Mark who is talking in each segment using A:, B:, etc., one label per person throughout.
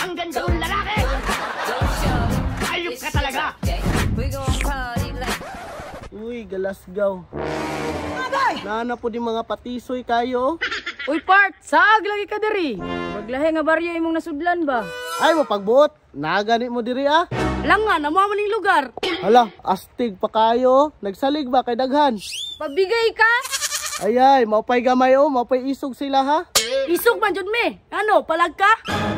A: Ang ganda ng lalaki! Ayop ka talaga!
B: Uy, galasgaw. Nana po di mga patisoy kayo.
C: Uy, Part, saag lagi ka diri. Maglahi nga baryo imong nasudlan ba?
B: Ay, mapagbuot. Naganit mo diri ah.
C: Alang nga, namamaling lugar.
B: Hala, astig pa kayo. Nagsalig ba kay daghan?
C: Pabigay ka?
B: Ay, maupay gamay oh. Maupay isog sila ha.
C: Isog man jud me. Ano, palag ka?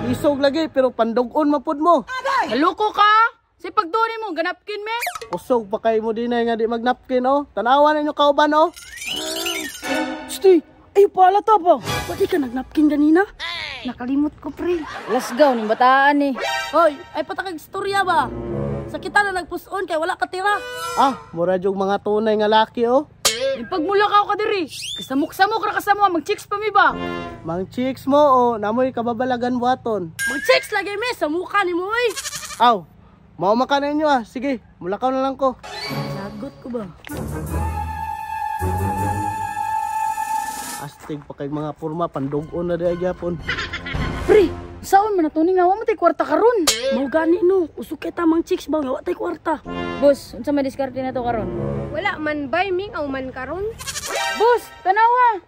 B: Isog lagi pero pandugon mapud mo.
C: Haluko ka? Si pagduni mo, ganapkin me.
B: Usog pa kayo mo din nga di magnapkin oh. Tanawan ninyo kauban oh.
C: Sti, ay pala ta ba? Pati ka nagnapkin ganina? Nakalimot ko, pre. Let's go, ning bataan ni. Hoy, ay patakag istorya ba? Sa kita na nagpuson kay wala ka tira.
B: Ah, mura jug mga tunay nga laki oh.
C: Ipagmula ka ka diri. Kasamok-samok ra kasamo, mag-chicks pa mi ba?
B: Mang chicks mo oh, namoy kababalagan buhaton.
C: Mag-chicks lagi me sa mukha ni mo oy.
B: Aw, mao makanan ninyo ah. Sige, mulakaw na lang ko.
C: Sagot ko ba?
B: Astig pa kay mga porma, pandugon na diya gyapon.
C: Pre, saon man natuni nga wa mo tay kwarta karon. Mao gani no, usok kay tamang chicks ba nga wa tay kwarta. Boss, unsa may diskarte na to karon?
D: Wala man bay ming aw man karon.
C: Boss, tanawa.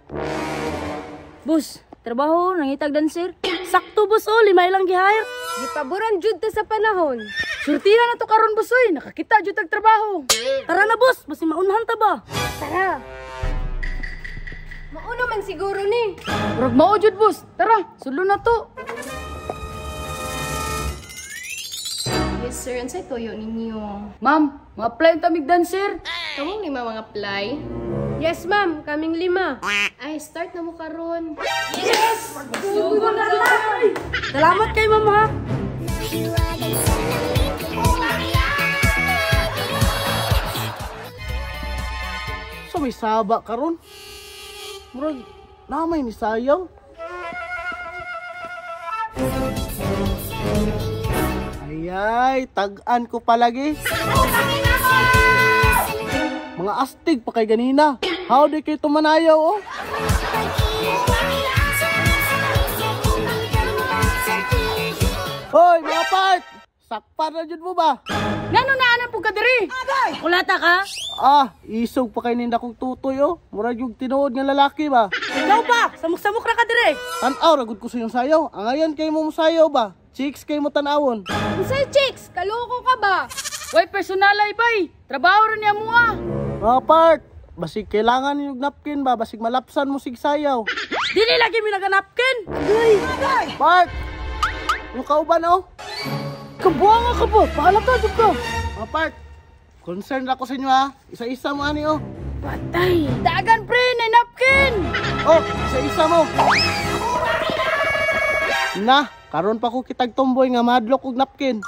C: Boss, trabaho nangitag dancer. Sakto boss oh, 5 lang gi-hire.
D: Gipaboran jud ta sa panahon.
C: Surtihan na to karon boss oy, nakakita jud tag trabaho. Tara na boss, basi maunhan ta ba?
D: Tara. Mauno man siguro ni.
C: Murag mao jud boss. Tara, sulo na to.
D: Yes sir, ansay toyo ninyo.
C: Ma'am, ma-apply ta mig dancer.
D: Kamong 5 mga apply? Yes ma'am, kaming 5. Ay, start na mo karon.
C: Salamat kay ma'am ha.
B: So may saba karon. Murag namay ni sayaw. Ayay, tag-an ko palagi. Mga astig pa kay ganina. How di kayo tumanayaw oh. Hoy, mga part! Sakpan na dyan mo ba?
C: Ngano na anak po ka diri? Kulata ka?
B: Ah, isog pa kay ninda kong tutoy oh. Murag yung tinuod nga lalaki ba?
C: Ikaw ba? Samok-samok ra ka diri.
B: Tanaw, ragod ko sa iyong sayaw. Ang ayan kayo mo sayaw ba? Chicks kayo mo tanawon.
D: Unsay chicks? Kaloko ka ba?
C: Way personalay bay. Trabaho rin niya mo ah.
B: Mga part, basig kailangan yung napkin ba? Basig malapsan mo sig sayaw.
C: Dili lagi mi naganapkin.
B: Part! Yung kauban oh.
C: Kabuanga ka ba? Pahalata jud ka.
B: Mga part, concerned ako sa inyo ha. Isa-isa mo ani oh.
C: Patay. Dagan pre, na napkin.
B: Oh, isa-isa mo. Na, karon pa ko kitag tomboy nga madlok og napkin.